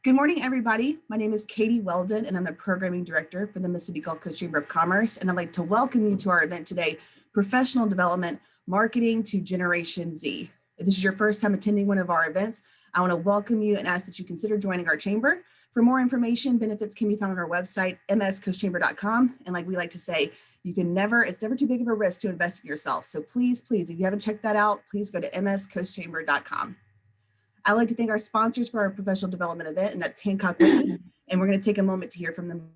Good morning, everybody. My name is Katie Weldon, and I'm the Programming Director for the Mississippi Gulf Coast Chamber of Commerce. And I'd like to welcome you to our event today, Professional Development, Marketing to Generation Z. If this is your first time attending one of our events, I want to welcome you and ask that you consider joining our chamber. For more information, benefits can be found on our website, mscoastchamber.com. And like we like to say, it's never too big of a risk to invest in yourself. So please, if you haven't checked that out, please go to mscoastchamber.com. I'd like to thank our sponsors for our professional development event, and that's Hancock Whitney. And we're going to take a moment to hear from them.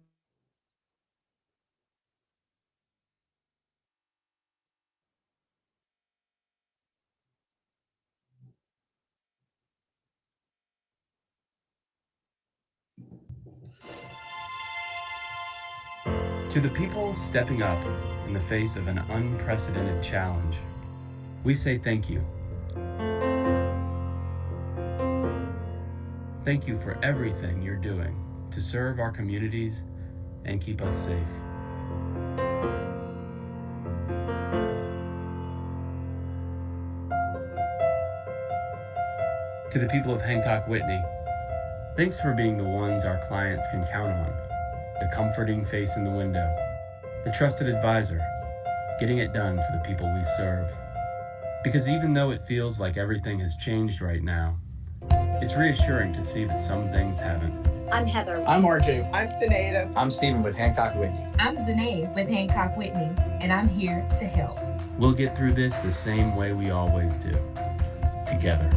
To the people stepping up in the face of an unprecedented challenge, we say thank you. Thank you for everything you're doing to serve our communities and keep us safe. To the people of Hancock Whitney, thanks for being the ones our clients can count on. The comforting face in the window, the trusted advisor, getting it done for the people we serve. Because even though it feels like everything has changed right now, it's reassuring to see that some things haven't. I'm Heather. I'm RJ. I'm Sinead. I'm Stephen with Hancock Whitney. I'm Zanae with Hancock Whitney, and I'm here to help. We'll get through this the same way we always do, together.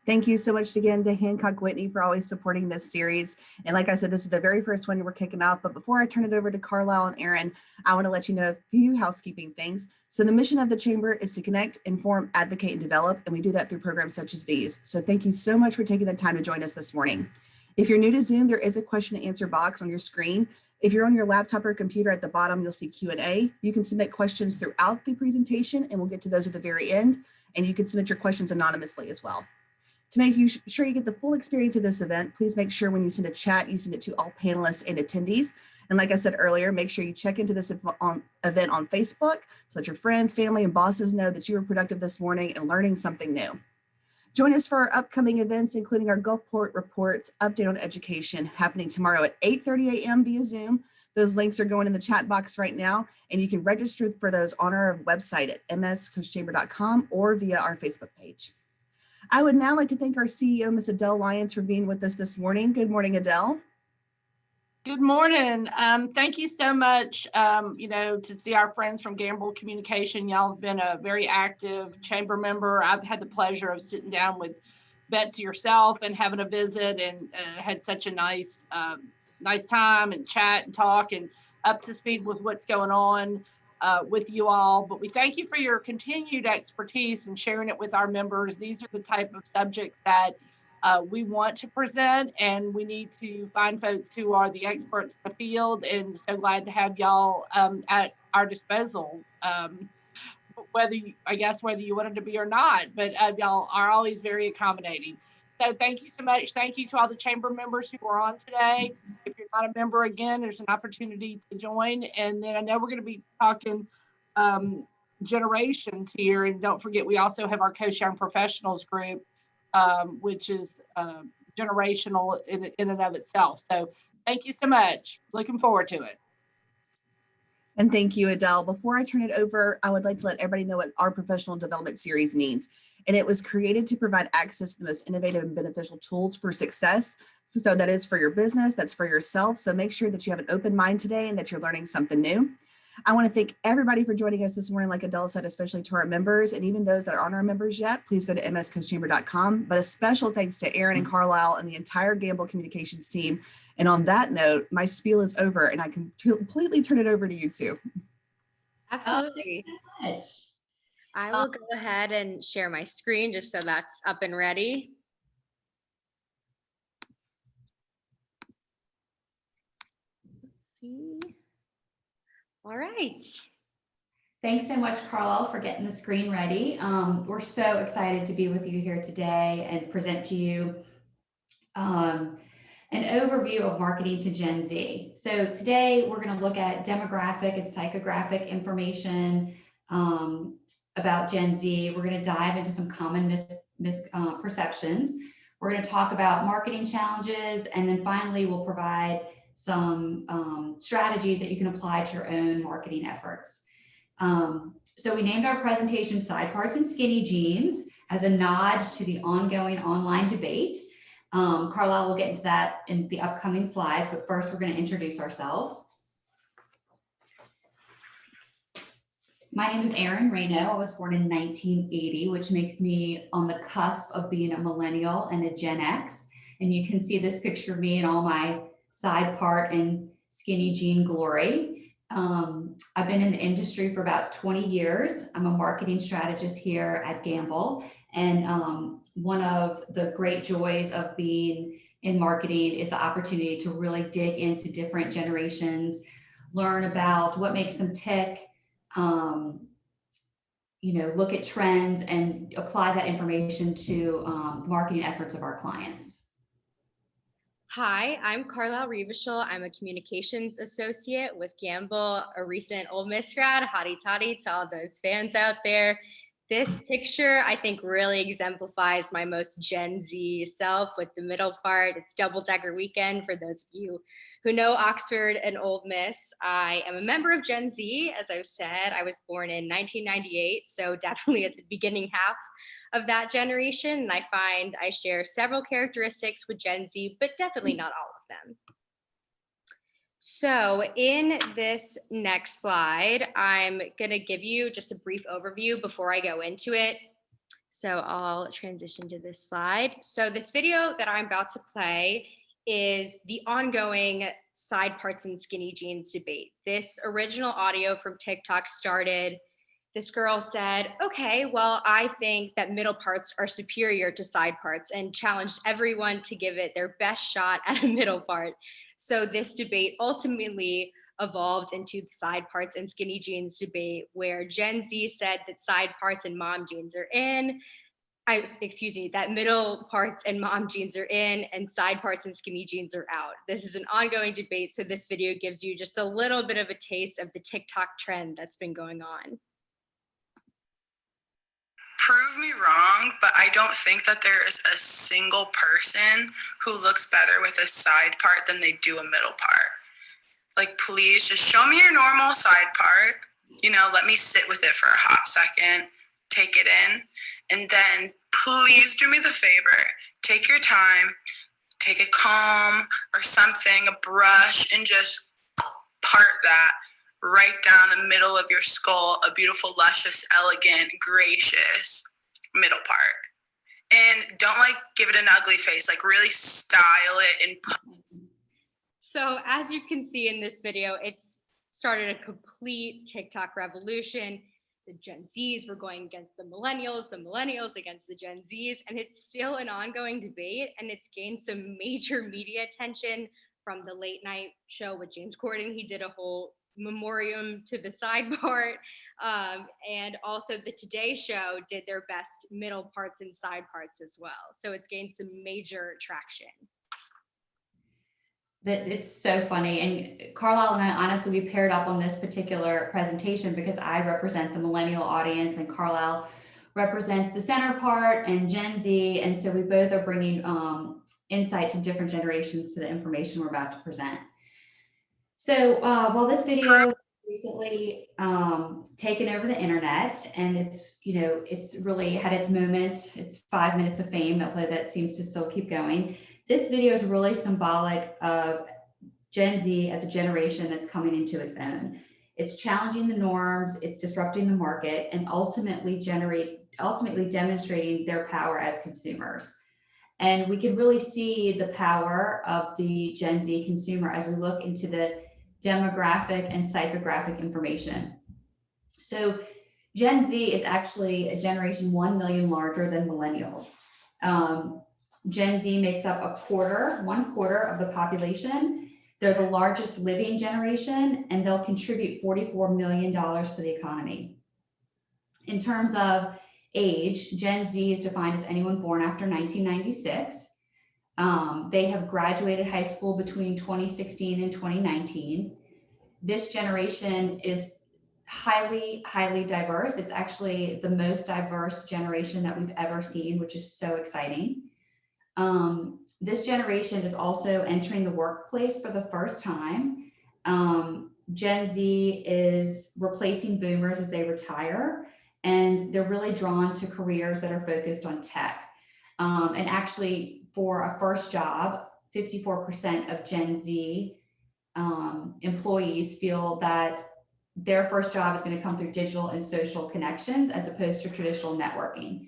Thank you so much again to Hancock Whitney for always supporting this series. And like I said, this is the very first one we're kicking off. But before I turn it over to Carlisle and Erin, I want to let you know a few housekeeping things. So the mission of the Chamber is to connect, inform, advocate, and develop. And we do that through programs such as these. So thank you so much for taking the time to join us this morning. If you're new to Zoom, there is a question and answer box on your screen. If you're on your laptop or computer at the bottom, you'll see Q&A. You can submit questions throughout the presentation, and we'll get to those at the very end. And you can submit your questions anonymously as well. To make sure you get the full experience of this event, please make sure when you send a chat, you send it to all panelists and attendees. And like I said earlier, make sure you check into this event on Facebook to let your friends, family, and bosses know that you were productive this morning and learning something new. Join us for our upcoming events, including our Gulfport Reports Update on Education happening tomorrow at 8:30 a.m. via Zoom. Those links are going in the chat box right now, and you can register for those on our website at mscoastchamber.com or via our Facebook page. I would now like to thank our CEO, Ms. Adele Lyons, for being with us this morning. Good morning, Adele. Good morning. Thank you so much, to see our friends from Gambel Communications. Y'all have been a very active chamber member. I've had the pleasure of sitting down with Betsy yourself and having a visit, and had such a nice time and chat and talk and up to speed with what's going on with you all. But we thank you for your continued expertise and sharing it with our members. These are the type of subjects that we want to present, and we need to find folks who are the experts in the field, and so glad to have y'all at our disposal, whether you wanted to be or not, but y'all are always very accommodating. So thank you so much. Thank you to all the chamber members who are on today. If you're not a member, again, there's an opportunity to join. And then I know we're going to be talking generations here. And don't forget, we also have our Coast Young Professionals group, which is generational in and of itself. So thank you so much. Looking forward to it. And thank you, Adele. Before I turn it over, I would like to let everybody know what our professional development series means. And it was created to provide access to the most innovative and beneficial tools for success. So that is for your business, that's for yourself. So make sure that you have an open mind today and that you're learning something new. I want to thank everybody for joining us this morning, like Adele said, especially to our members, and even those that aren't our members yet, please go to mscoastchamber.com. But a special thanks to Erin and Carlisle and the entire Gambel Communications team. And on that note, my spiel is over, and I can completely turn it over to you two. Absolutely. I will go ahead and share my screen just so that's up and ready. Let's see. All right. Thanks so much, Carlisle, for getting the screen ready. We're so excited to be with you here today and present to you. And an overview of marketing to Gen Z. So today we're going to look at demographic and psychographic information about Gen Z. We're going to dive into some common misperceptions. We're going to talk about marketing challenges, and then finally we'll provide some strategies that you can apply to your own marketing efforts. So we named our presentation Side Parts and Skinny Jeans as a nod to the ongoing online debate. Carlisle will get into that in the upcoming slides, but first we're going to introduce ourselves. My name is Erin Reynaud. I was born in 1980, which makes me on the cusp of being a millennial and a Gen X. And you can see this picture of me in all my side part and skinny jean glory. I've been in the industry for about 20 years. I'm a marketing strategist here at Gambel. And one of the great joys of being in marketing is the opportunity to really dig into different generations, learn about what makes them tick, look at trends and apply that information to marketing efforts of our clients. Hi, I'm Carlisle Rieveschl. I'm a communications associate with Gambel, a recent Ole Miss grad. Hotty toddy to all those fans out there. This picture, I think, really exemplifies my most Gen Z self with the middle part. It's double-decker weekend for those of you who know Oxford and Ole Miss. I am a member of Gen Z, as I've said. I was born in 1998, so definitely at the beginning half of that generation. And I find I share several characteristics with Gen Z, but definitely not all of them. So in this next slide, I'm going to give you just a brief overview before I go into it. So I'll transition to this slide. So this video that I'm about to play is the ongoing side parts and skinny jeans debate. This original audio from TikTok started. This girl said, okay, well, I think that middle parts are superior to side parts, and challenged everyone to give it their best shot at a middle part. So this debate ultimately evolved into the side parts and skinny jeans debate, where Gen Z said that side parts and mom jeans are in, that middle parts and mom jeans are in, and side parts and skinny jeans are out. This is an ongoing debate, so this video gives you just a little bit of a taste of the TikTok trend that's been going on. Prove me wrong, but I don't think that there is a single person who looks better with a side part than they do a middle part. Like, please just show me your normal side part, let me sit with it for a hot second, take it in, and then please do me the favor, take your time, take a comb or something, a brush, and just part that right down the middle of your skull, a beautiful, luscious, elegant, gracious middle part. And don't give it an ugly face, really style it and So as you can see in this video, it's started a complete TikTok revolution. The Gen Zs were going against the millennials against the Gen Zs, and it's still an ongoing debate, and it's gained some major media attention from the late night show with James Corden. He did a whole memoriam to the side part, and also the Today Show did their best middle parts and side parts as well. So it's gained some major traction. That it's so funny. And Carlisle and I, honestly, we paired up on this particular presentation because I represent the millennial audience and Carlisle represents the center part and Gen Z. And so we both are bringing insights from different generations to the information we're about to present. So while this video is recently taken over the internet, and it's really had its moment, it's 5 minutes of fame, although that seems to still keep going. This video is really symbolic of Gen Z as a generation that's coming into its own. It's challenging the norms, it's disrupting the market, and ultimately demonstrating their power as consumers. And we can really see the power of the Gen Z consumer as we look into the demographic and psychographic information. So Gen Z is actually a generation 1 million larger than millennials. Gen Z makes up one quarter of the population. They're the largest living generation, and they'll contribute $44 million to the economy. In terms of age, Gen Z is defined as anyone born after 1996. They have graduated high school between 2016 and 2019. This generation is highly, highly diverse. It's actually the most diverse generation that we've ever seen, which is so exciting. This generation is also entering the workplace for the first time. Gen Z is replacing boomers as they retire, and they're really drawn to careers that are focused on tech. And actually, for a first job, 54% of Gen Z employees feel that their first job is going to come through digital and social connections as opposed to traditional networking.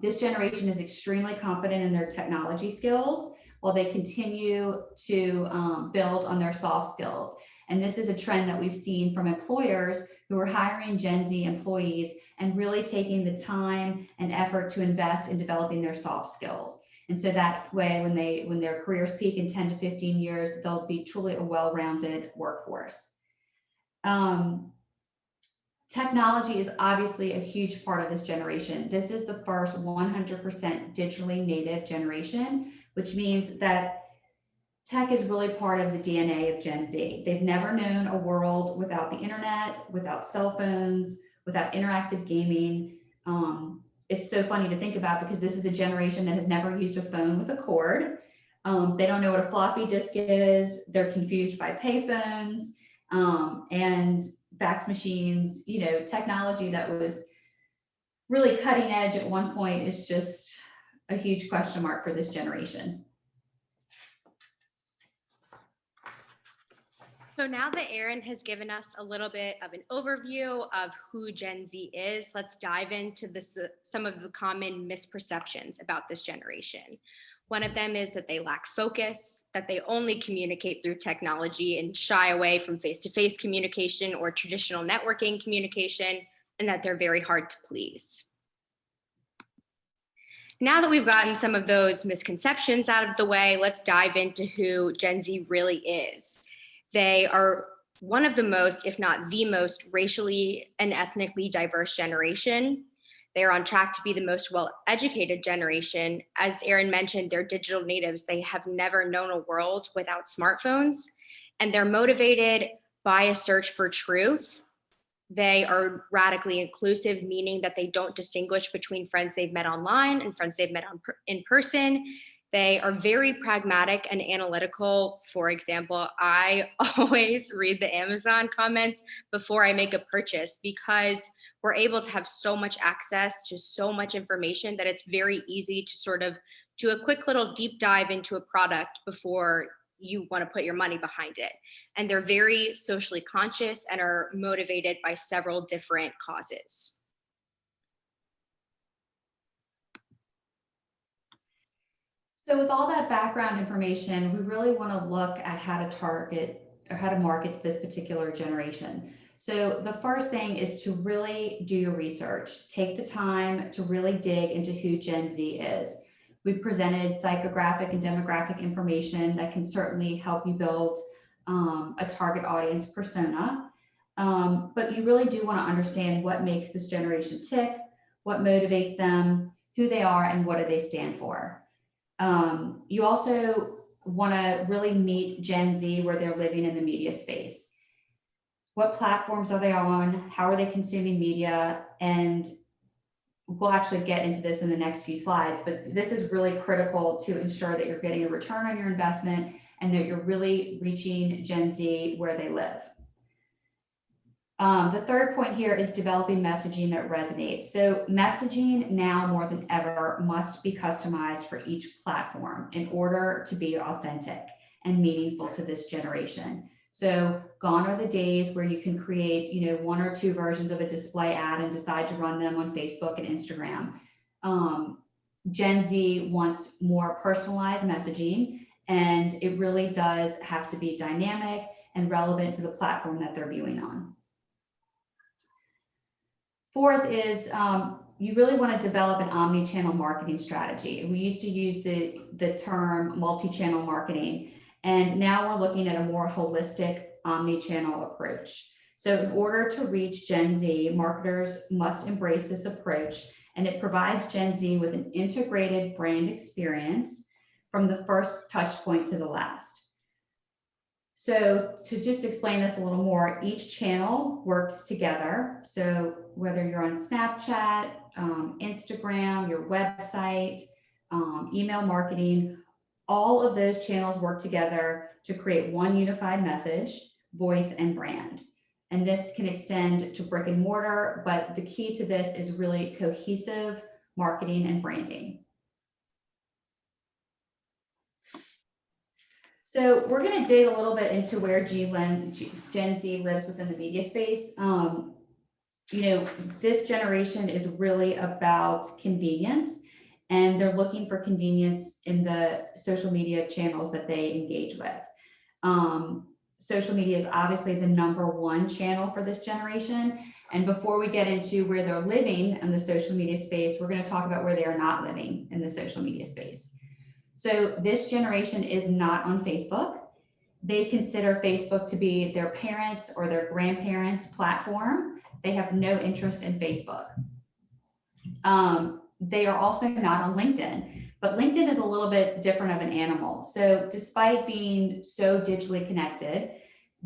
This generation is extremely confident in their technology skills while they continue to build on their soft skills. And this is a trend that we've seen from employers who are hiring Gen Z employees and really taking the time and effort to invest in developing their soft skills. And so that way, when their careers peak in 10 to 15 years, they'll be truly a well-rounded workforce. Technology is obviously a huge part of this generation. This is the first 100% digitally native generation, which means that tech is really part of the DNA of Gen Z. They've never known a world without the internet, without cell phones, without interactive gaming. It's so funny to think about because this is a generation that has never used a phone with a cord. They don't know what a floppy disk is. They're confused by payphones and fax machines. You know, technology that was really cutting edge at one point is just a huge question mark for this generation. So now that Erin has given us a little bit of an overview of who Gen Z is, let's dive into some of the common misperceptions about this generation. One of them is that they lack focus, that they only communicate through technology and shy away from face-to-face communication or traditional networking communication, and that they're very hard to please. Now that we've gotten some of those misconceptions out of the way, let's dive into who Gen Z really is. They are one of the most, if not the most, racially and ethnically diverse generation. They are on track to be the most well-educated generation. As Erin mentioned, they're digital natives. They have never known a world without smartphones, and they're motivated by a search for truth. They are radically inclusive, meaning that they don't distinguish between friends they've met online and friends they've met in person. They are very pragmatic and analytical. For example, I always read the Amazon comments before I make a purchase because we're able to have so much access to so much information that it's very easy to sort of do a quick little deep dive into a product before you want to put your money behind it. And they're very socially conscious and are motivated by several different causes. So with all that background information, we really want to look at how to target or how to market to this particular generation. So the first thing is to really do your research. Take the time to really dig into who Gen Z is. We've presented psychographic and demographic information that can certainly help you build a target audience persona. But you really do want to understand what makes this generation tick, what motivates them, who they are, and what do they stand for. You also want to really meet Gen Z where they're living in the media space. What platforms are they on? How are they consuming media? And we'll actually get into this in the next few slides, but this is really critical to ensure that you're getting a return on your investment and that you're really reaching Gen Z where they live. The third point here is developing messaging that resonates. So messaging now more than ever must be customized for each platform in order to be authentic and meaningful to this generation. So gone are the days where you can create, one or two versions of a display ad and decide to run them on Facebook and Instagram. Gen Z wants more personalized messaging, and it really does have to be dynamic and relevant to the platform that they're viewing on. Fourth is you really want to develop an omni-channel marketing strategy. We used to use the term multi-channel marketing, and now we're looking at a more holistic omni-channel approach. So in order to reach Gen Z, marketers must embrace this approach, and it provides Gen Z with an integrated brand experience from the first touch point to the last. So to just explain this a little more, each channel works together. So whether you're on Snapchat, Instagram, your website, email marketing, all of those channels work together to create one unified message, voice, and brand. And this can extend to brick and mortar, but the key to this is really cohesive marketing and branding. So we're going to dig a little bit into where Gen Z lives within the media space. You know, this generation is really about convenience, and they're looking for convenience in the social media channels that they engage with. Social media is obviously the #1 channel for this generation. And before we get into where they're living in the social media space, we're going to talk about where they are not living in the social media space. So this generation is not on Facebook. They consider Facebook to be their parents' or their grandparents' platform. They have no interest in Facebook. They are also not on LinkedIn, but LinkedIn is a little bit different of an animal. So despite being so digitally connected,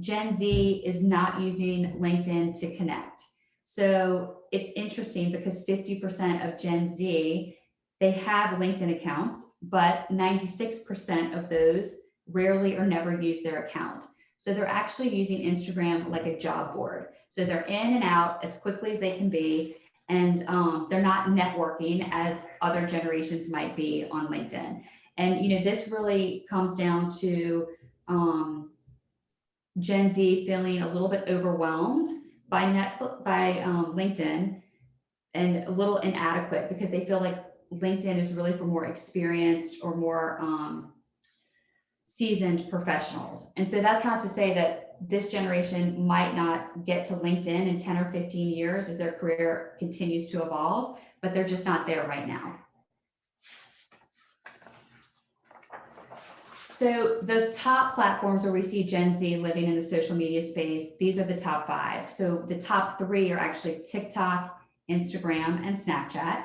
Gen Z is not using LinkedIn to connect. So it's interesting because 50% of Gen Z, they have LinkedIn accounts, but 96% of those rarely or never use their account. So they're actually using Instagram like a job board. So they're in and out as quickly as they can be. And they're not networking as other generations might be on LinkedIn. And, you know, this really comes down to Gen Z feeling a little bit overwhelmed by LinkedIn, and a little inadequate because they feel like LinkedIn is really for more experienced or more seasoned professionals. And so that's not to say that this generation might not get to LinkedIn in 10 or 15 years as their career continues to evolve, but they're just not there right now. So the top platforms where we see Gen Z living in the social media space, these are the top 5. So the top 3 are actually TikTok, Instagram, and Snapchat.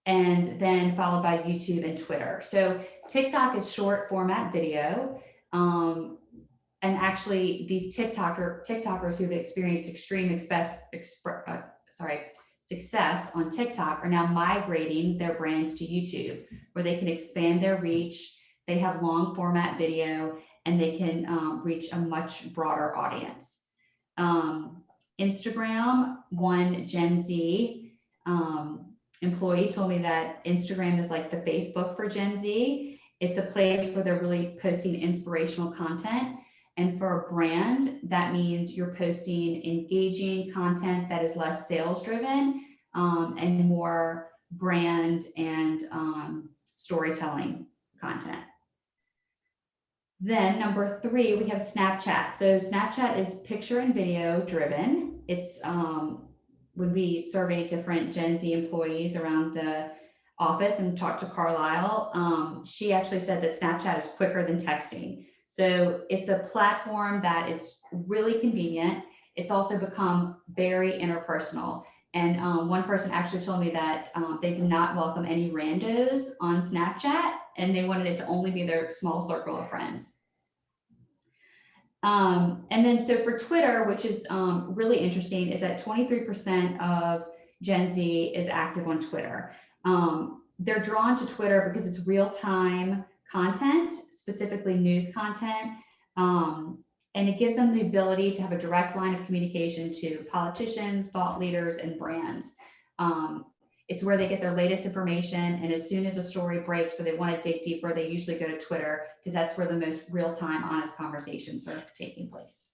And then followed by YouTube and Twitter. So TikTok is short format video. And actually these TikTokers who've experienced extreme success on TikTok are now migrating their brands to YouTube, where they can expand their reach. They have long format video, and they can reach a much broader audience. Instagram, one Gen Z employee told me that Instagram is like the Facebook for Gen Z. It's a place where they're really posting inspirational content. And for a brand, that means you're posting engaging content that is less sales driven and more brand and storytelling content. Then number 3, we have Snapchat. So Snapchat is picture and video driven. It's when we surveyed different Gen Z employees around the office and talked to Carlisle, she actually said that Snapchat is quicker than texting. So it's a platform that is really convenient. It's also become very interpersonal. And one person actually told me that they did not welcome any randos on Snapchat, and they wanted it to only be their small circle of friends. And then so for Twitter, which is really interesting, is that 23% of Gen Z is active on Twitter. They're drawn to Twitter because it's real-time content, specifically news content, and it gives them the ability to have a direct line of communication to politicians, thought leaders, and brands. It's where they get their latest information, and as soon as a story breaks or they want to dig deeper, they usually go to Twitter because that's where the most real-time, honest conversations are taking place.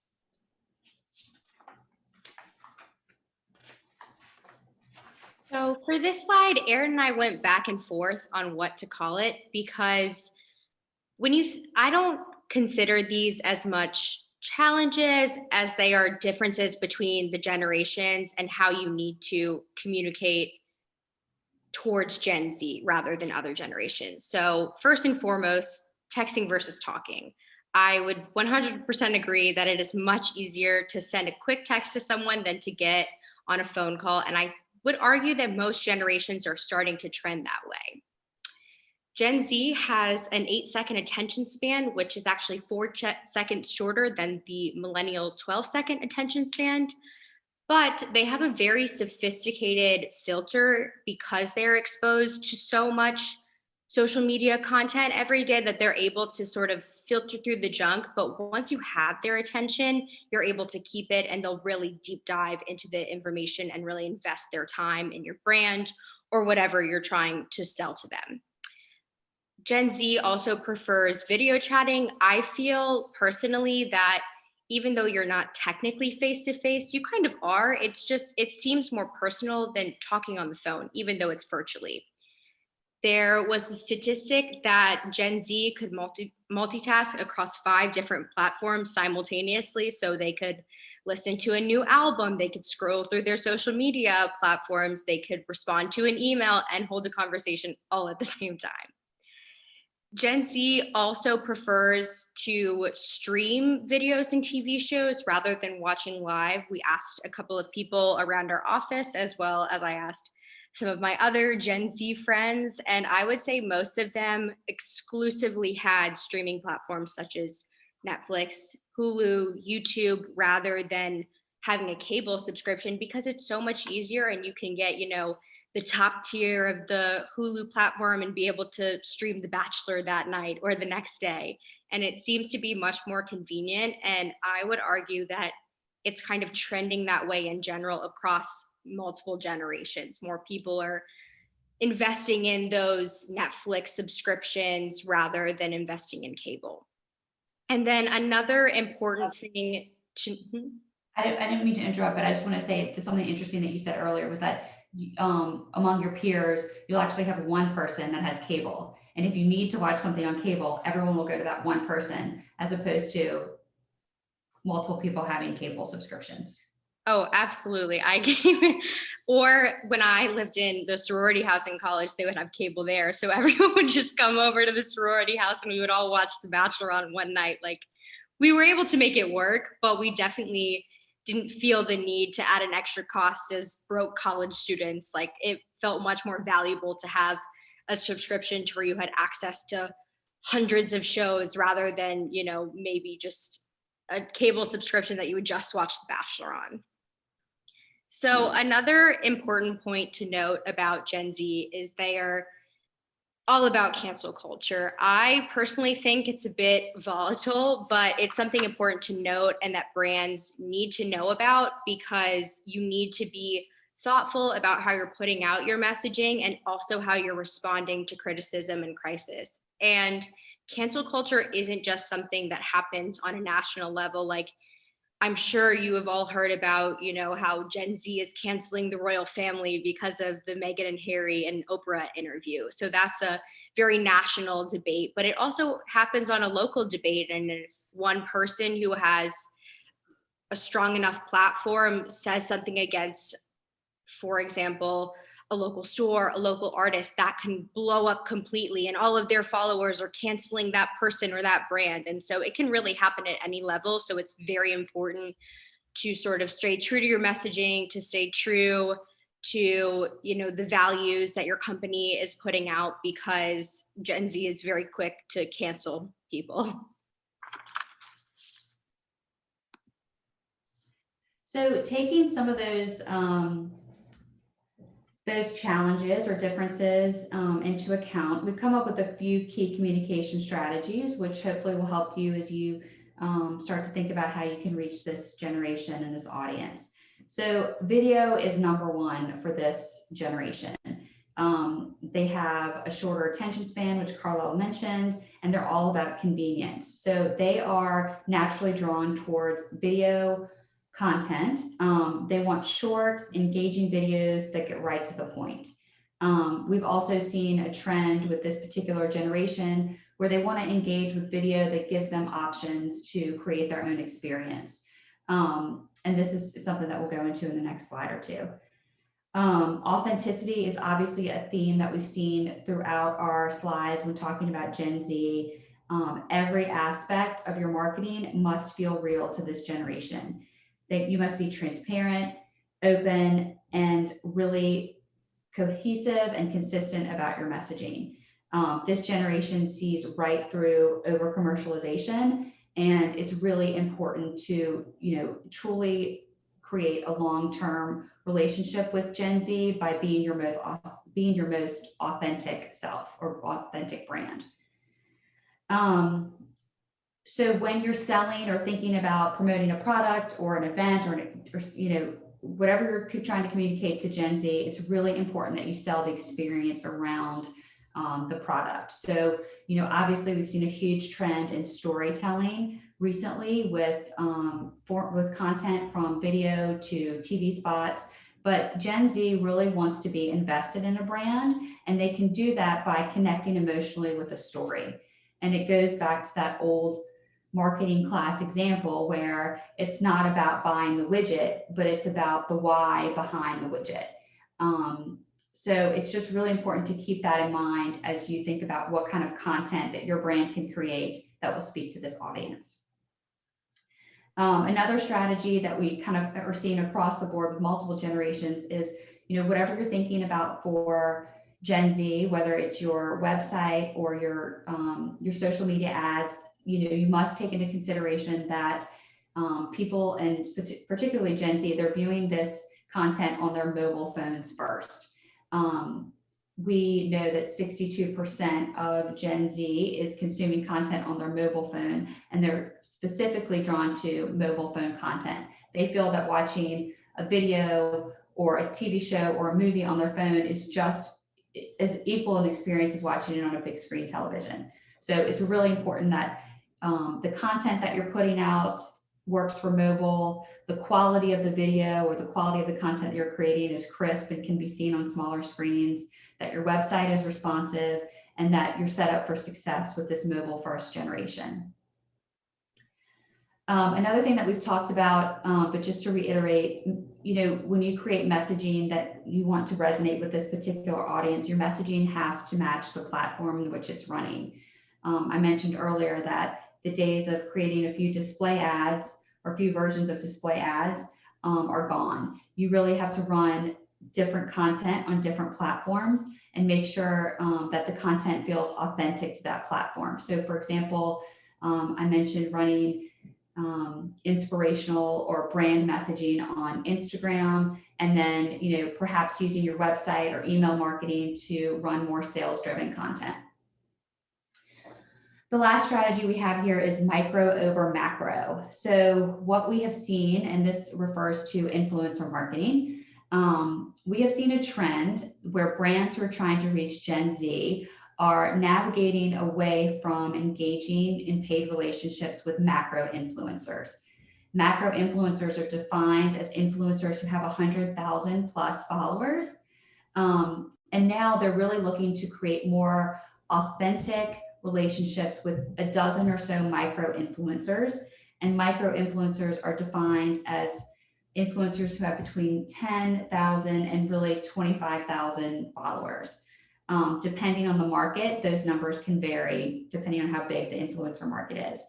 So for this slide, Erin and I went back and forth on what to call it, because I don't consider these as much challenges as they are differences between the generations and how you need to communicate towards Gen Z rather than other generations. So first and foremost, texting versus talking. I would 100% agree that it is much easier to send a quick text to someone than to get on a phone call. And I would argue that most generations are starting to trend that way. Gen Z has an 8-second attention span, which is actually 4 seconds shorter than the millennial 12-second attention span. But they have a very sophisticated filter because they're exposed to so much social media content every day that they're able to sort of filter through the junk. But once you have their attention, you're able to keep it, and they'll really deep dive into the information and really invest their time in your brand or whatever you're trying to sell to them. Gen Z also prefers video chatting. I feel personally that even though you're not technically face to face, you kind of are. It's just, it seems more personal than talking on the phone, even though it's virtually. There was a statistic that Gen Z could multitask across 5 different platforms simultaneously. So they could listen to a new album, they could scroll through their social media platforms, they could respond to an email and hold a conversation all at the same time. Gen Z also prefers to stream videos and TV shows rather than watching live. We asked a couple of people around our office, as well as I asked some of my other Gen Z friends, and I would say most of them exclusively had streaming platforms such as Netflix, Hulu, YouTube, rather than having a cable subscription, because it's so much easier and you can get, the top tier of the Hulu platform and be able to stream The Bachelor that night or the next day. And it seems to be much more convenient. And I would argue that it's kind of trending that way in general across multiple generations. More people are investing in those Netflix subscriptions rather than investing in cable. And then another important thing I didn't mean to interrupt, but I just want to say something interesting that you said earlier was that among your peers, you'll actually have one person that has cable. And if you need to watch something on cable, everyone will go to that one person, as opposed to multiple people having cable subscriptions. Oh, absolutely. Or when I lived in the sorority house in college, they would have cable there. So everyone would just come over to the sorority house and we would all watch The Bachelor on one night. Like, we were able to make it work, but we definitely didn't feel the need to add an extra cost as broke college students. Like, it felt much more valuable to have a subscription to where you had access to hundreds of shows rather than, maybe just a cable subscription that you would just watch The Bachelor on. So another important point to note about Gen Z is they are all about cancel culture. I personally think it's a bit volatile, but it's something important to note and that brands need to know about, because you need to be thoughtful about how you're putting out your messaging and also how you're responding to criticism and crisis. And cancel culture isn't just something that happens on a national level. Like, I'm sure you have all heard about, how Gen Z is canceling the royal family because of the Meghan and Harry and Oprah interview. So that's a very national debate, but it also happens on a local debate. And if one person who has a strong enough platform says something against, for example, a local store, a local artist, that can blow up completely, and all of their followers are canceling that person or that brand. And so it can really happen at any level. So it's very important to sort of stay true to your messaging, to stay true to, the values that your company is putting out, because Gen Z is very quick to cancel people. So taking some of those challenges or differences into account, we've come up with a few key communication strategies, which hopefully will help you as you start to think about how you can reach this generation and this audience. So video is number one for this generation. They have a shorter attention span, which Carlisle mentioned, and they're all about convenience. So they are naturally drawn towards video content. They want short, engaging videos that get right to the point. We've also seen a trend with this particular generation where they want to engage with video that gives them options to create their own experience. And this is something that we'll go into in the next slide or two. Authenticity is obviously a theme that we've seen throughout our slides when talking about Gen Z. Every aspect of your marketing must feel real to this generation. That you must be transparent, open, and really cohesive and consistent about your messaging. This generation sees right through over commercialization, and it's really important to, truly create a long-term relationship with Gen Z by being your most authentic self or authentic brand. So when you're selling or thinking about promoting a product or an event or whatever you're trying to communicate to Gen Z, it's really important that you sell the experience around the product. So, obviously we've seen a huge trend in storytelling recently with content from video to TV spots, but Gen Z really wants to be invested in a brand, and they can do that by connecting emotionally with a story. And it goes back to that old marketing class example where it's not about buying the widget, but it's about the why behind the widget. So it's just really important to keep that in mind as you think about what kind of content that your brand can create that will speak to this audience. Another strategy that we kind of are seeing across the board with multiple generations is, whatever you're thinking about for Gen Z, whether it's your website or your social media ads, you must take into consideration that people, and particularly Gen Z, they're viewing this content on their mobile phones first. We know that 62% of Gen Z is consuming content on their mobile phone, and they're specifically drawn to mobile phone content. They feel that watching a video or a TV show or a movie on their phone is just as equal an experience as watching it on a big screen television. So it's really important that the content that you're putting out works for mobile, the quality of the video or the quality of the content that you're creating is crisp and can be seen on smaller screens, that your website is responsive, and that you're set up for success with this mobile first generation. Another thing that we've talked about, but just to reiterate, when you create messaging that you want to resonate with this particular audience, your messaging has to match the platform in which it's running. I mentioned earlier that the days of creating a few display ads or a few versions of display ads are gone. You really have to run different content on different platforms and make sure that the content feels authentic to that platform. So for example, I mentioned running inspirational or brand messaging on Instagram, and then, perhaps using your website or email marketing to run more sales-driven content. The last strategy we have here is micro over macro. So what we have seen, and this refers to influencer marketing, we have seen a trend where brands who are trying to reach Gen Z are navigating away from engaging in paid relationships with macro influencers. Macro influencers are defined as influencers who have 100,000 plus followers. And now they're really looking to create more authentic relationships with a dozen or so micro influencers. And micro influencers are defined as influencers who have between 10,000 and really 25,000 followers. Depending on the market, those numbers can vary depending on how big the influencer market is.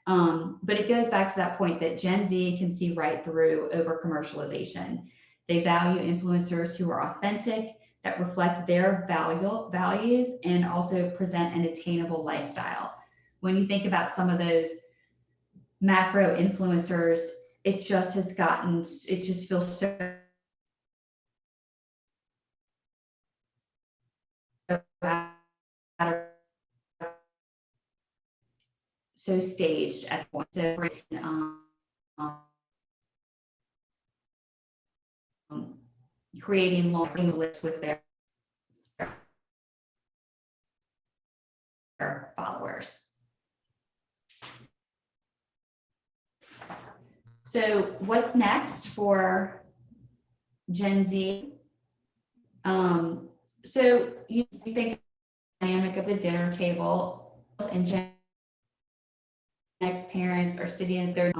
But it goes back to that point that Gen Z can see right through over commercialization. They value influencers who are authentic, that reflect their values, and also present an attainable lifestyle. When you think about some of those macro influencers, it just feels so staged at the point. So creating long lists with their followers. So what's next for Gen Z? So you think the dynamic of the dinner table, and Gen X parents are sitting at their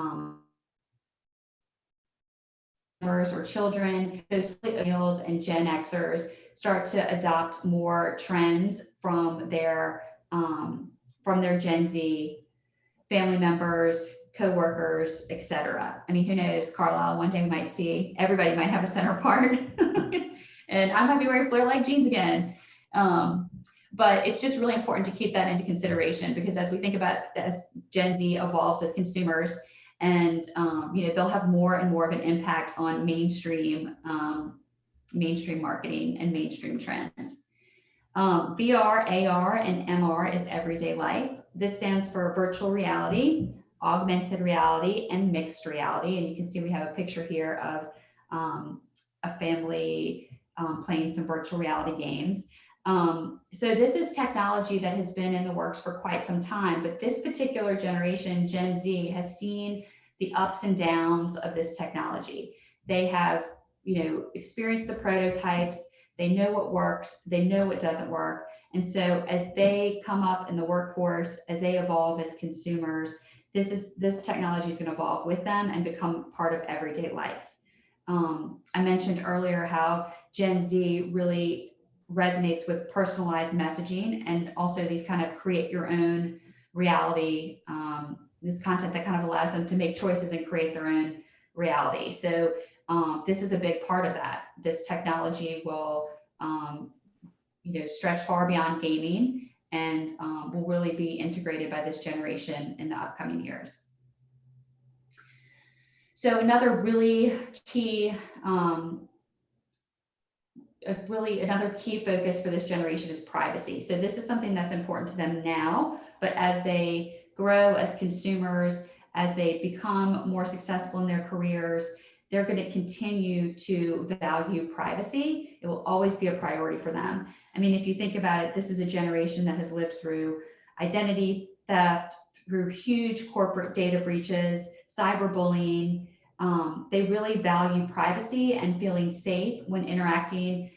or children, so millennials and Gen Xers start to adopt more trends from their Gen Z family members, co-workers, etc. I mean, who knows, Carlisle, one day we might see everybody might have a center part and I might be wearing flare-like jeans again. But it's just really important to keep that into consideration, because as we think about as Gen Z evolves as consumers, and they'll have more and more of an impact on mainstream marketing and mainstream trends. VR, AR, and MR is everyday life. This stands for virtual reality, augmented reality, and mixed reality. And you can see we have a picture here of a family playing some virtual reality games. So this is technology that has been in the works for quite some time, but this particular generation, Gen Z, has seen the ups and downs of this technology. They have, experienced the prototypes. They know what works. They know what doesn't work. And so as they come up in the workforce, as they evolve as consumers, this technology is going to evolve with them and become part of everyday life. I mentioned earlier how Gen Z really resonates with personalized messaging, and also these kind of create your own reality, this content that kind of allows them to make choices and create their own reality. So this is a big part of that. This technology will, stretch far beyond gaming, and will really be integrated by this generation in the upcoming years. So another really key, another key focus for this generation is privacy. So this is something that's important to them now, but as they grow as consumers, as they become more successful in their careers, they're going to continue to value privacy. It will always be a priority for them. I mean, if you think about it, this is a generation that has lived through identity theft, through huge corporate data breaches, cyberbullying. They really value privacy and feeling safe when interacting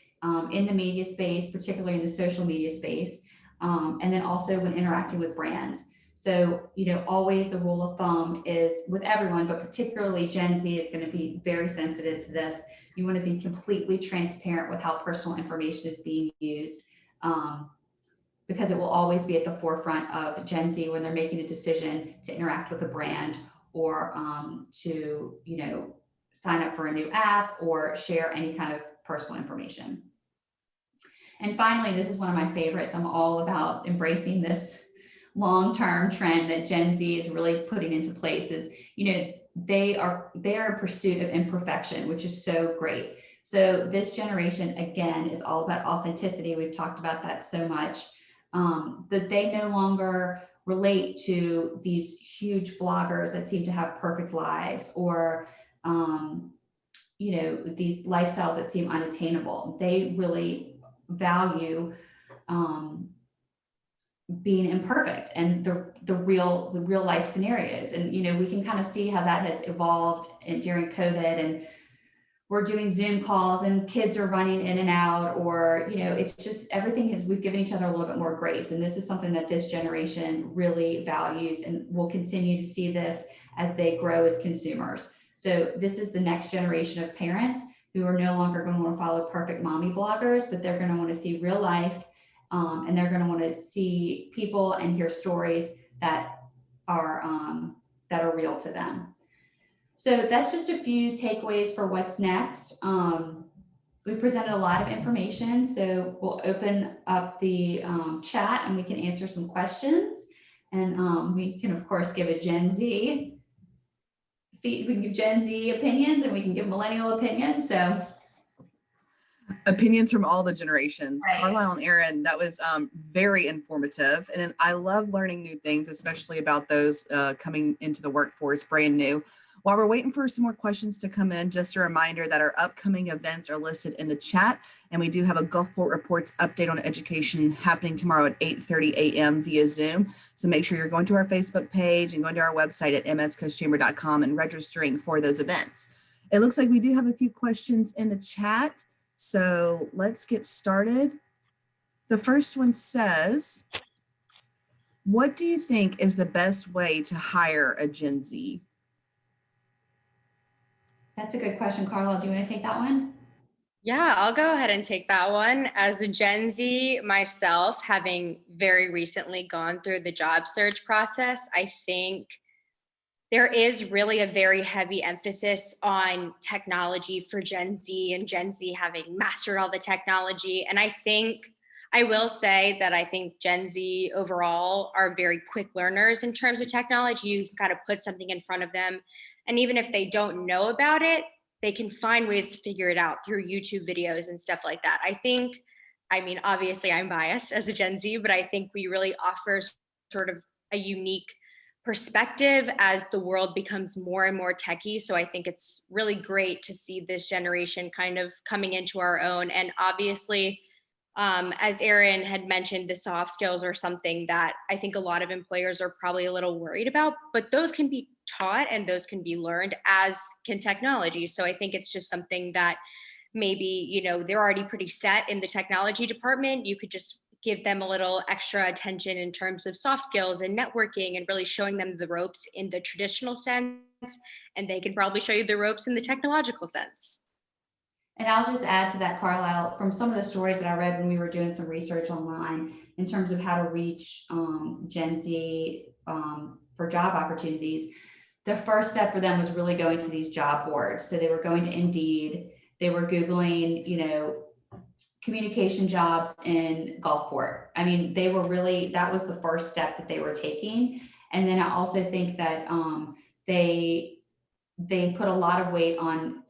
in the media space, particularly in the social media space, and then also when interacting with brands. So, always the rule of thumb is with everyone, but particularly Gen Z is going to be very sensitive to this. You want to be completely transparent with how personal information is being used, because it will always be at the forefront of Gen Z when they're making a decision to interact with a brand, or to sign up for a new app or share any kind of personal information. And finally, this is one of my favorites. I'm all about embracing this long-term trend that Gen Z is really putting into place. Is they are in pursuit of imperfection, which is so great. So this generation, again, is all about authenticity. We've talked about that so much, that they no longer relate to these huge bloggers that seem to have perfect lives, or these lifestyles that seem unattainable. They really value being imperfect and the real life scenarios. And we can kind of see how that has evolved during COVID, and we're doing Zoom calls and kids are running in and out, or it's just we've given each other a little bit more grace. And this is something that this generation really values, and we'll continue to see this as they grow as consumers. So this is the next generation of parents who are no longer going to want to follow perfect mommy bloggers, but they're going to want to see real life. And they're going to want to see people and hear stories that are real to them. So that's just a few takeaways for what's next. We presented a lot of information, so we'll open up the chat and we can answer some questions. And we can, of course, give a Gen Z. We can give Gen Z opinions and we can give millennial opinions. So opinions from all the generations. Right. Carlisle and Erin, that was very informative. And I love learning new things, especially about those coming into the workforce brand new. While we're waiting for some more questions to come in, just a reminder that our upcoming events are listed in the chat. And we do have a Gulfport Reports update on education happening tomorrow at 8:30 a.m. via Zoom. So make sure you're going to our Facebook page and going to our website at mscoastchamber.com and registering for those events. It looks like we do have a few questions in the chat. So let's get started. The first one says, what do you think is the best way to hire a Gen Z? that's a good question. Carlisle, do you want to take that one? Yeah, I'll go ahead and take that one. As a Gen Z myself, having very recently gone through the job search process, I think there is really a very heavy emphasis on technology for Gen Z, and Gen Z having mastered all the technology. And I think I will say that I think Gen Z overall are very quick learners in terms of technology. You got to put something in front of them. And even if they don't know about it, they can find ways to figure it out through YouTube videos and stuff like that. I mean, obviously I'm biased as a Gen Z, but I think we really offer sort of a unique perspective as the world becomes more and more techy. So I think it's really great to see this generation kind of coming into our own. And obviously, as Erin had mentioned, the soft skills are something that I think a lot of employers are probably a little worried about, but those can be taught and those can be learned, as can technology. So I think it's just something that maybe, you know, they're already pretty set in the technology department. You could just give them a little extra attention in terms of soft skills and networking and really showing them the ropes in the traditional sense, and they can probably show you the ropes in the technological sense. And I'll just add to that, Carlisle, from some of the stories that I read when we were doing some research online in terms of how to reach Gen Z for job opportunities. The first step for them was really going to these job boards. So they were going to Indeed, they were Googling, you know, communication jobs in Gulfport. I mean, they were really, that was the first step that they were taking. And then I also think that they put a lot of weight on,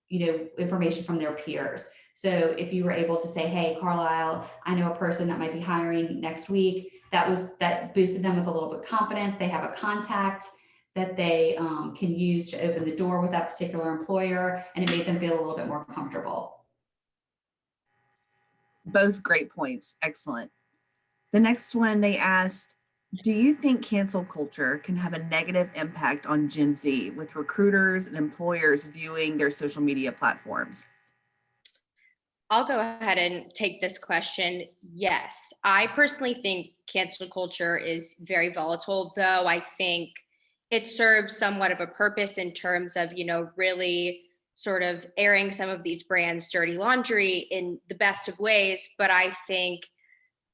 you know, information from their peers. So if you were able to say, hey, Carlisle, I know a person that might be hiring next week, that boosted them with a little bit of confidence. They have a contact that they can use to open the door with that particular employer, and it made them feel a little bit more comfortable. Both great points. Excellent. The next one, they asked, do you think cancel culture can have a negative impact on Gen Z with recruiters and employers viewing their social media platforms? I'll go ahead and take this question. Yes, I personally think cancel culture is very volatile, though I think it serves somewhat of a purpose in terms of, you know, really sort of airing some of these brands' dirty laundry in the best of ways. But I think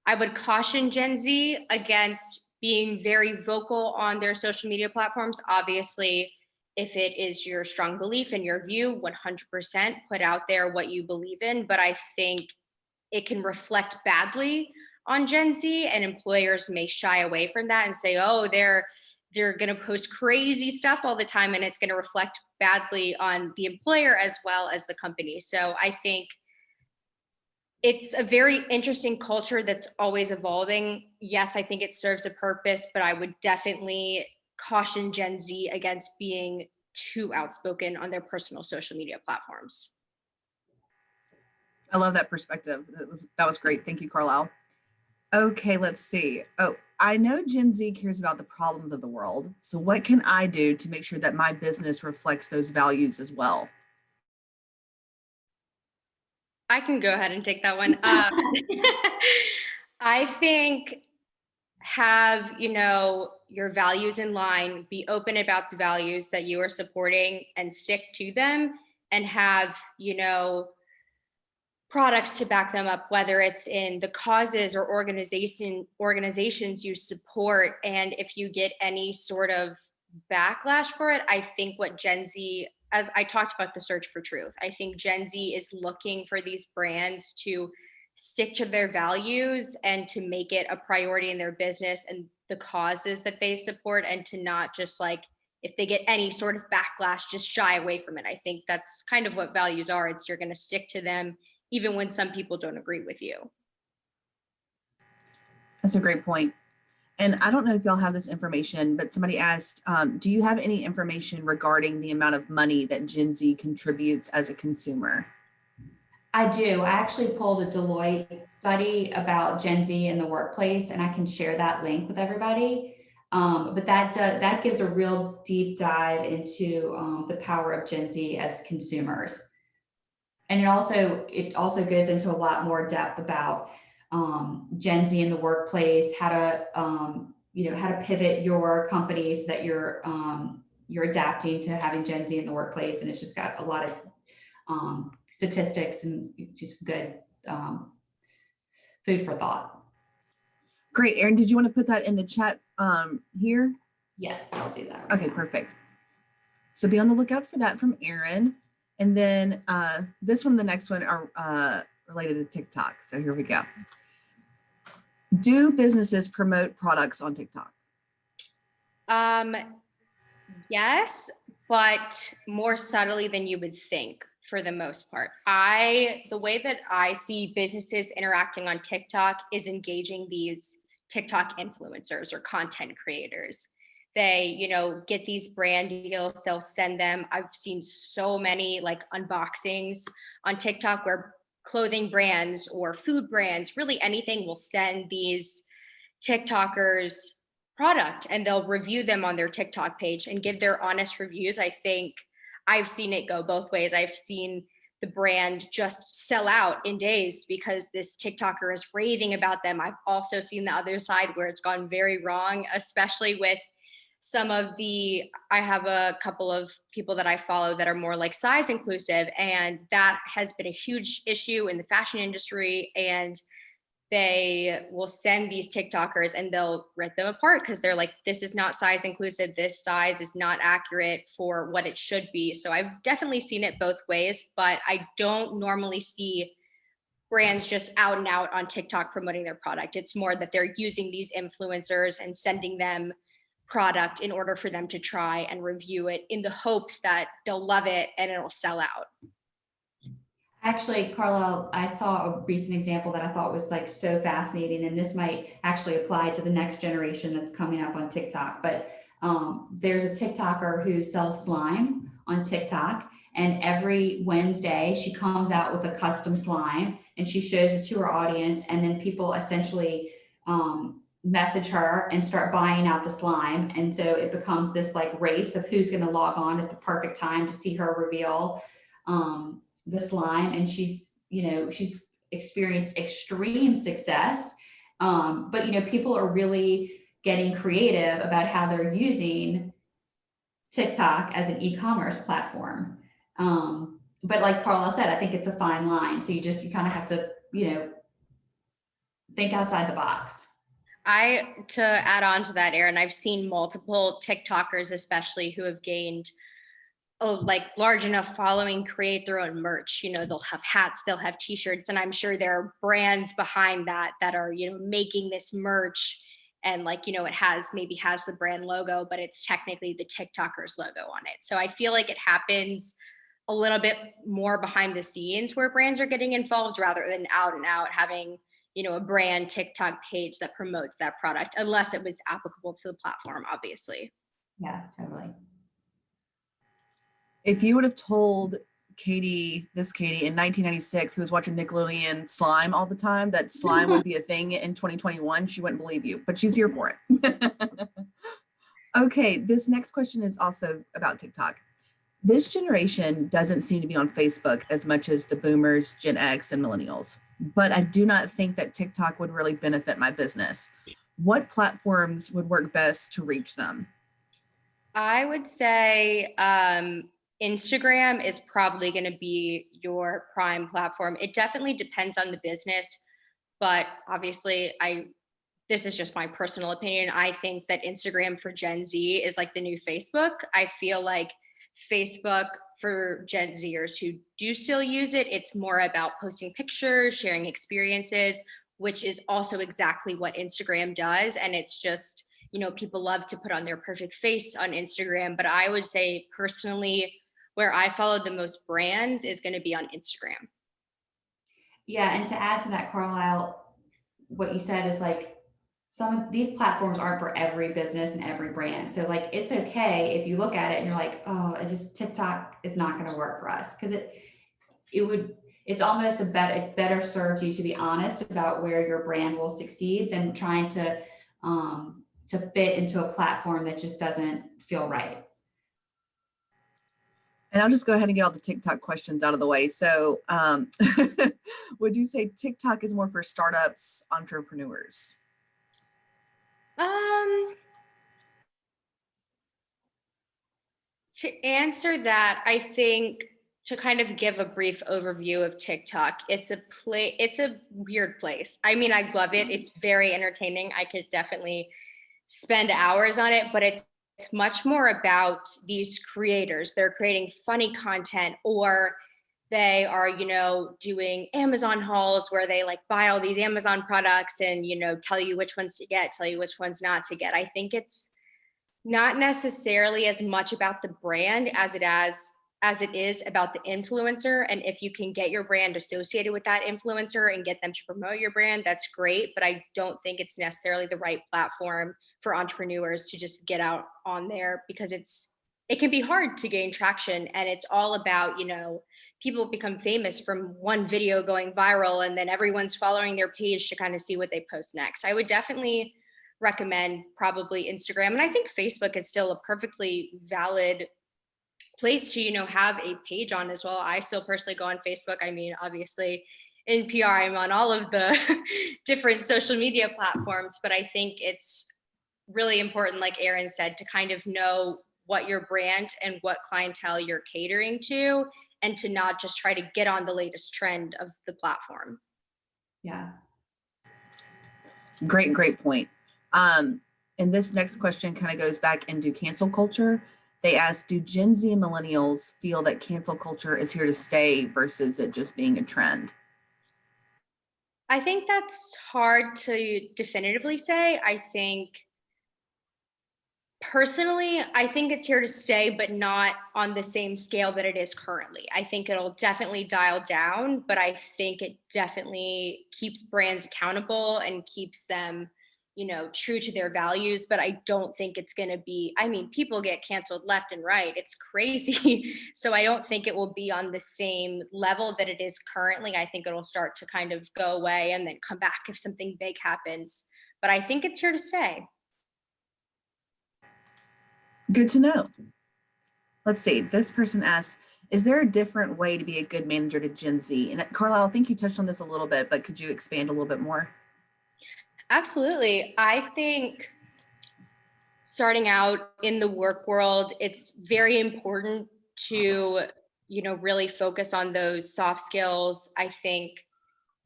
I would caution Gen Z against being very vocal on their social media platforms. Obviously, if it is your strong belief and your view, 100% put out there what you believe in. But I think it can reflect badly on Gen Z, and employers may shy away from that and say, oh, they're going to post crazy stuff all the time, and it's going to reflect badly on the employer as well as the company. So I think it's a very interesting culture that's always evolving. Yes, I think it serves a purpose, but I would definitely caution Gen Z against being too outspoken on their personal social media platforms. I love that perspective. That was great. Thank you, Carlisle. Okay, let's see. Oh, I know Gen Z cares about the problems of the world. So what can I do to make sure that my business reflects those values as well? I can go ahead and take that one. I think have, you know, your values in line, be open about the values that you are supporting and stick to them, and have, you know, products to back them up, whether it's in the causes or organizations you support. And if you get any sort of backlash for it, I think what Gen Z, as I talked about the search for truth, I think Gen Z is looking for these brands to stick to their values and to make it a priority in their business and the causes that they support, and to not just, like, if they get any sort of backlash, just shy away from it. I think that's kind of what values are. It's you're going to stick to them even when some people don't agree with you. That's a great point. And I don't know if y'all have this information, but somebody asked, do you have any information regarding the amount of money that Gen Z contributes as a consumer? I do. I actually pulled a Deloitte study about Gen Z in the workplace, and I can share that link with everybody. But that gives a real deep dive into the power of Gen Z as consumers. And it also goes into a lot more depth about Gen Z in the workplace, how to pivot your company so that you're adapting to having Gen Z in the workplace. And it's just got a lot of statistics and just good food for thought. Great. Erin, did you want to put that in the chat here? Yes, I'll do that. Okay, perfect. So be on the lookout for that from Erin. And then this one, the next one, related to TikTok. So here we go. Do businesses promote products on TikTok? Yes, but more subtly than you would think for the most part. The way that I see businesses interacting on TikTok is engaging these TikTok influencers or content creators. They, get these brand deals, they'll send them. I've seen so many like unboxings on TikTok where clothing brands or food brands, really anything, will send these TikTokers product and they'll review them on their TikTok page and give their honest reviews. I think I've seen it go both ways. I've seen the brand just sell out in days because this TikToker is raving about them. I've also seen the other side where it's gone very wrong, especially with I have a couple of people that I follow that are more like size inclusive, and that has been a huge issue in the fashion industry. And they will send these TikTokers and they'll rip them apart because they're like, this is not size inclusive. This size is not accurate for what it should be. So I've definitely seen it both ways, but I don't normally see brands just out and out on TikTok promoting their product. It's more that they're using these influencers and sending them product in order for them to try and review it in the hopes that they'll love it and it'll sell out. Actually, Carlisle, I saw a recent example that I thought was like so fascinating, and this might actually apply to the next generation that's coming up on TikTok. But there's a TikToker who sells slime on TikTok, and every Wednesday she comes out with a custom slime and she shows it to her audience, and then people essentially message her and start buying out the slime. And so it becomes this like race of who's going to log on at the perfect time to see her reveal the slime. And she's experienced extreme success. But people are really getting creative about how they're using TikTok as an e-commerce platform. But like Carla said, I think it's a fine line. So you kind of have to, think outside the box. To add on to that, Erin, I've seen multiple TikTokers, especially who have gained large enough following, create their own merch. They'll have hats, they'll have t-shirts, and I'm sure there are brands behind that are, making this merch. And it has the brand logo, but it's technically the TikToker's logo on it. So I feel like it happens a little bit more behind the scenes where brands are getting involved rather than out and out having a brand TikTok page that promotes that product, unless it was applicable to the platform, obviously. Yeah, totally. If you would have told Katie in 1996, who was watching Nickelodeon Slime all the time, that slime would be a thing in 2021, she wouldn't believe you, but she's here for it. Okay, this next question is also about TikTok. This generation doesn't seem to be on Facebook as much as the boomers, Gen X, and millennials, but I do not think that TikTok would really benefit my business. What platforms would work best to reach them? I would say Instagram is probably going to be your prime platform. It definitely depends on the business, but obviously this is just my personal opinion. I think that Instagram for Gen Z is like the new Facebook. I feel like Facebook for Gen Zers who do still use it, it's more about posting pictures, sharing experiences, which is also exactly what Instagram does. And it's just, people love to put on their perfect face on Instagram. But I would say personally, where I follow the most brands is going to be on Instagram. Yeah. And to add to that, Carlisle, what you said is like, some of these platforms aren't for every business and every brand. So like, it's okay if you look at it and you're like, oh, TikTok is not going to work for us. Cause it's almost it better serves you to be honest about where your brand will succeed than trying to fit into a platform that just doesn't feel right. And I'll just go ahead and get all the TikTok questions out of the way. So would you say TikTok is more for startups, entrepreneurs? To answer that, I think to kind of give a brief overview of TikTok, it's a weird place. I mean, I love it. It's very entertaining. I could definitely spend hours on it, but it's much more about these creators. They're creating funny content, or they are, doing Amazon hauls where they like buy all these Amazon products and, tell you which ones to get, tell you which ones not to get. I think it's not necessarily as much about the brand as it is about the influencer. And if you can get your brand associated with that influencer and get them to promote your brand, that's great. But I don't think it's necessarily the right platform for entrepreneurs to just get out on there, because it can be hard to gain traction. And it's all about, people become famous from one video going viral, and then everyone's following their page to kind of see what they post next. I would definitely recommend probably Instagram. And I think Facebook is still a perfectly valid place to, have a page on as well. I still personally go on Facebook. I mean, obviously in PR, I'm on all of the different social media platforms, but I think it's really important, like Erin said, to kind of know what your brand and what clientele you're catering to, and to not just try to get on the latest trend of the platform. Yeah. Great point. And this next question kind of goes back into cancel culture. They asked, do Gen Z and millennials feel that cancel culture is here to stay versus it just being a trend? I think that's hard to definitively say. I think personally, I think it's here to stay, but not on the same scale that it is currently. I think it'll definitely dial down, but I think it definitely keeps brands accountable and keeps them, true to their values. But I don't think it's going to be, I mean, people get canceled left and right. It's crazy. So I don't think it will be on the same level that it is currently. I think it'll start to kind of go away and then come back if something big happens. But I think it's here to stay. Good to know. Let's see. This person asked, is there a different way to be a good manager to Gen Z? And Carlisle, I think you touched on this a little bit, but could you expand a little bit more? Absolutely. I think starting out in the work world, it's very important to, really focus on those soft skills. I think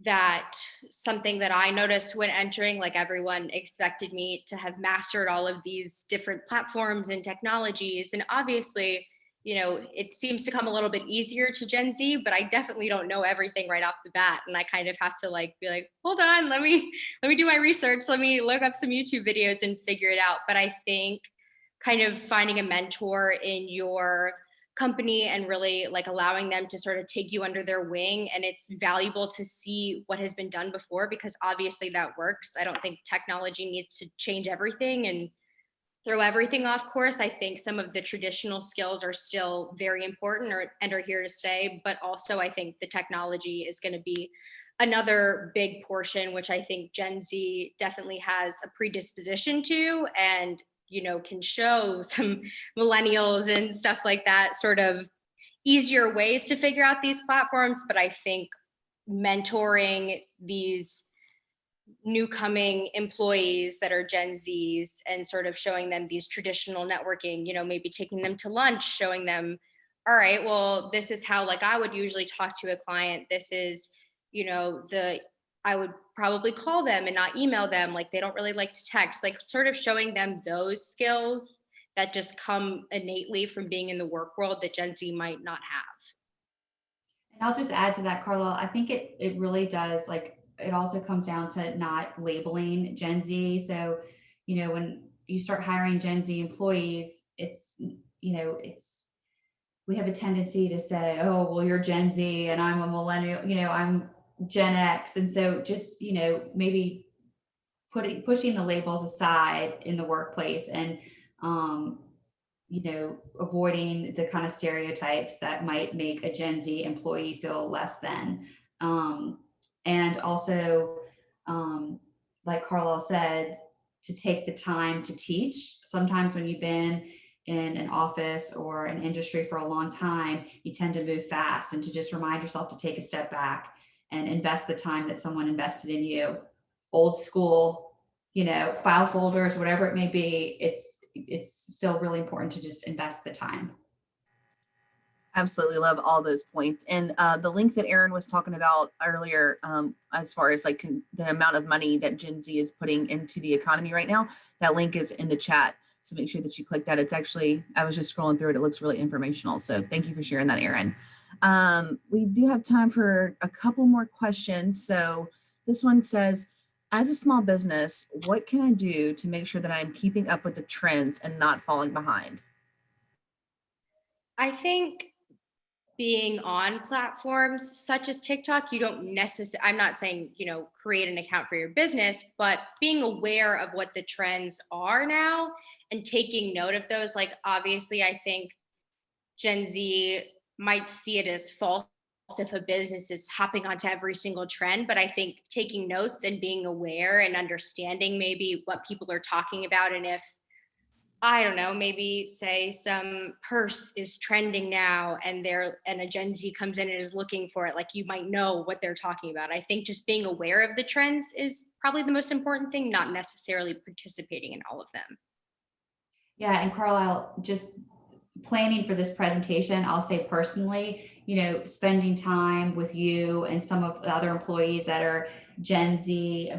that something that I noticed when entering, like everyone expected me to have mastered all of these different platforms and technologies. And obviously, it seems to come a little bit easier to Gen Z, but I definitely don't know everything right off the bat. And I kind of have to be like, hold on, let me do my research. Let me look up some YouTube videos and figure it out. But I think kind of finding a mentor in your company and really allowing them to sort of take you under their wing. And it's valuable to see what has been done before, because obviously that works. I don't think technology needs to change everything and throw everything off course. I think some of the traditional skills are still very important and are here to stay. But also I think the technology is going to be another big portion, which I think Gen Z definitely has a predisposition to, and can show some millennials and stuff like that sort of easier ways to figure out these platforms. But I think mentoring these new coming employees that are Gen Zs and sort of showing them these traditional networking, maybe taking them to lunch, showing them, all right, well, this is how I would usually talk to a client. This is, I would probably call them and not email them. They don't really like to text, sort of showing them those skills that just come innately from being in the work world that Gen Z might not have. And I'll just add to that, Carla, I think it really does, it also comes down to not labeling Gen Z. So, when you start hiring Gen Z employees, it's, we have a tendency to say, oh, well, you're Gen Z and I'm a millennial, I'm Gen X. And so just, maybe pushing the labels aside in the workplace and, avoiding the kind of stereotypes that might make a Gen Z employee feel less than. And also, like Carlisle said, to take the time to teach. Sometimes when you've been in an office or an industry for a long time, you tend to move fast, and to just remind yourself to take a step back and invest the time that someone invested in you. Old school, file folders, whatever it may be, it's still really important to just invest the time. Absolutely love all those points. And the link that Erin was talking about earlier, as far as the amount of money that Gen Z is putting into the economy right now, that link is in the chat. So make sure that you click that. It's actually, I was just scrolling through it. It looks really informational. So thank you for sharing that, Erin. We do have time for a couple more questions. So this one says, as a small business, what can I do to make sure that I'm keeping up with the trends and not falling behind? I think being on platforms such as TikTok, you don't necessarily, I'm not saying, create an account for your business, but being aware of what the trends are now and taking note of those. Like, obviously, I think Gen Z might see it as false if a business is hopping onto every single trend, but I think taking notes and being aware and understanding maybe what people are talking about, and if, I don't know, maybe say some purse is trending now and a Gen Z comes in and is looking for it, like, you might know what they're talking about. I think just being aware of the trends is probably the most important thing, not necessarily participating in all of them. Yeah, and Carlisle, just planning for this presentation, I'll say personally, spending time with you and some of the other employees that are Gen Z,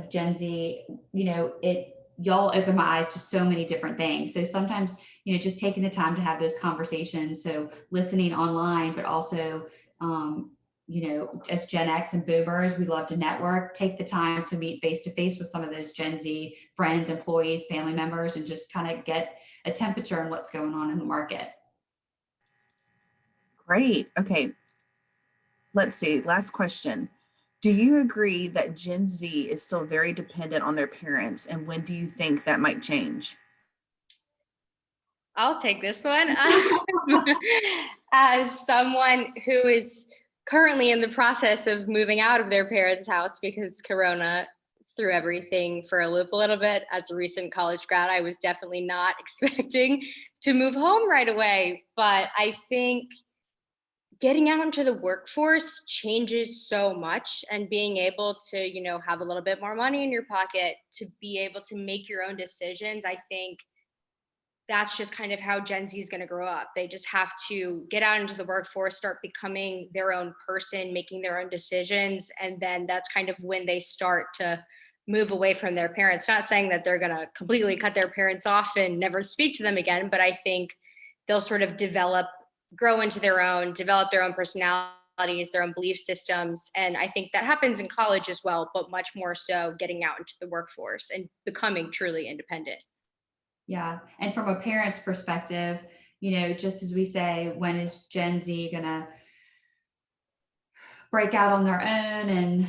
y'all open my eyes to so many different things. So sometimes, just taking the time to have those conversations. So listening online, but also, as Gen X and boomers, we love to network, take the time to meet face to face with some of those Gen Z friends, employees, family members, and just kind of get a temperature on what's going on in the market. Great. Okay. Let's see. Last question. Do you agree that Gen Z is still very dependent on their parents? And when do you think that might change? I'll take this one. As someone who is currently in the process of moving out of their parents' house because Corona threw everything for a loop a little bit, as a recent college grad, I was definitely not expecting to move home right away. But I think getting out into the workforce changes so much, and being able to, have a little bit more money in your pocket to be able to make your own decisions. I think that's just kind of how Gen Z is going to grow up. They just have to get out into the workforce, start becoming their own person, making their own decisions. And then that's kind of when they start to move away from their parents. Not saying that they're going to completely cut their parents off and never speak to them again, but I think they'll sort of grow into develop their own personalities, their own belief systems. And I think that happens in college as well, but much more so getting out into the workforce and becoming truly independent. Yeah. And from a parent's perspective, just as we say, when is Gen Z going to break out on their own and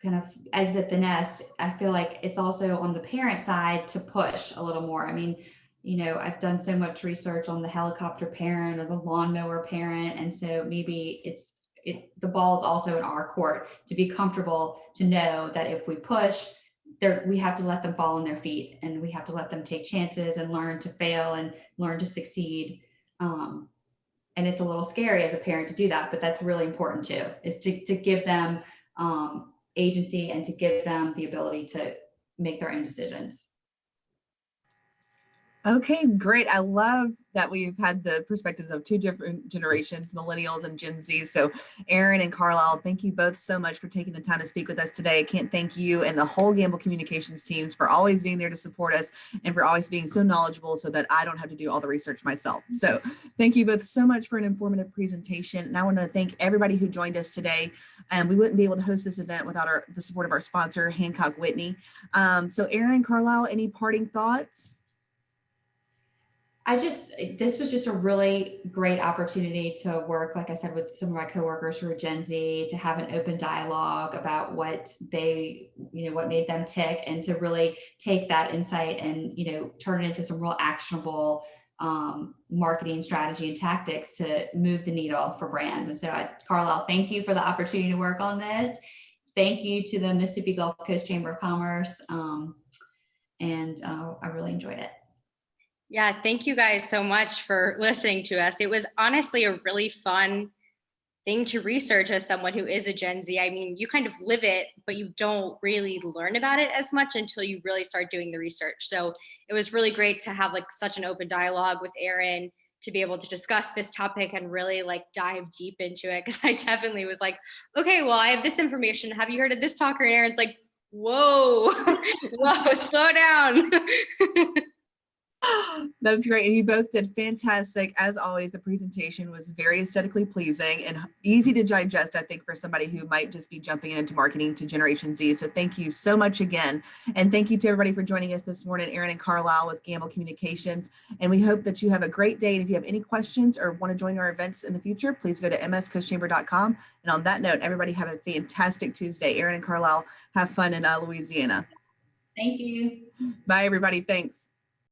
kind of exit the nest? I feel like it's also on the parent side to push a little more. I mean, I've done so much research on the helicopter parent or the lawnmower parent. And so maybe the ball is also in our court to be comfortable to know that if we push, we have to let them fall on their feet, and we have to let them take chances and learn to fail and learn to succeed. And it's a little scary as a parent to do that, but that's really important too, is to give them agency and to give them the ability to make their own decisions. Okay, great. I love that we've had the perspectives of two different generations, millennials and Gen Z. So Erin and Carlisle, thank you both so much for taking the time to speak with us today. I can't thank you and the whole Gambel Communications teams for always being there to support us and for always being so knowledgeable so that I don't have to do all the research myself. So thank you both so much for an informative presentation. And I want to thank everybody who joined us today. We wouldn't be able to host this event without the support of our sponsor, Hancock Whitney. So Erin, Carlisle, any parting thoughts? This was just a really great opportunity to work, like I said, with some of my coworkers who are Gen Z, to have an open dialogue about what what made them tick, and to really take that insight and, turn it into some real actionable marketing strategy and tactics to move the needle for brands. And so Carlisle, thank you for the opportunity to work on this. Thank you to the Mississippi Gulf Coast Chamber of Commerce. I really enjoyed it. Yeah, thank you guys so much for listening to us. It was honestly a really fun thing to research as someone who is a Gen Z. I mean, you kind of live it, but you don't really learn about it as much until you really start doing the research. So it was really great to have such an open dialogue with Erin, to be able to discuss this topic and really dive deep into it. Because I definitely was like, okay, well, I have this information. Have you heard of this talker? And Erin's like, whoa, whoa, slow down. That's great. And you both did fantastic. As always, the presentation was very aesthetically pleasing and easy to digest, I think, for somebody who might just be jumping into marketing to Generation Z. So thank you so much again. And thank you to everybody for joining us this morning, Erin and Carlisle with Gambel Communications. And we hope that you have a great day. And if you have any questions or want to join our events in the future, please go to mscoastchamber.com. And on that note, everybody have a fantastic Tuesday. Erin and Carlisle, have fun in Louisiana. Thank you. Bye, everybody. Thanks.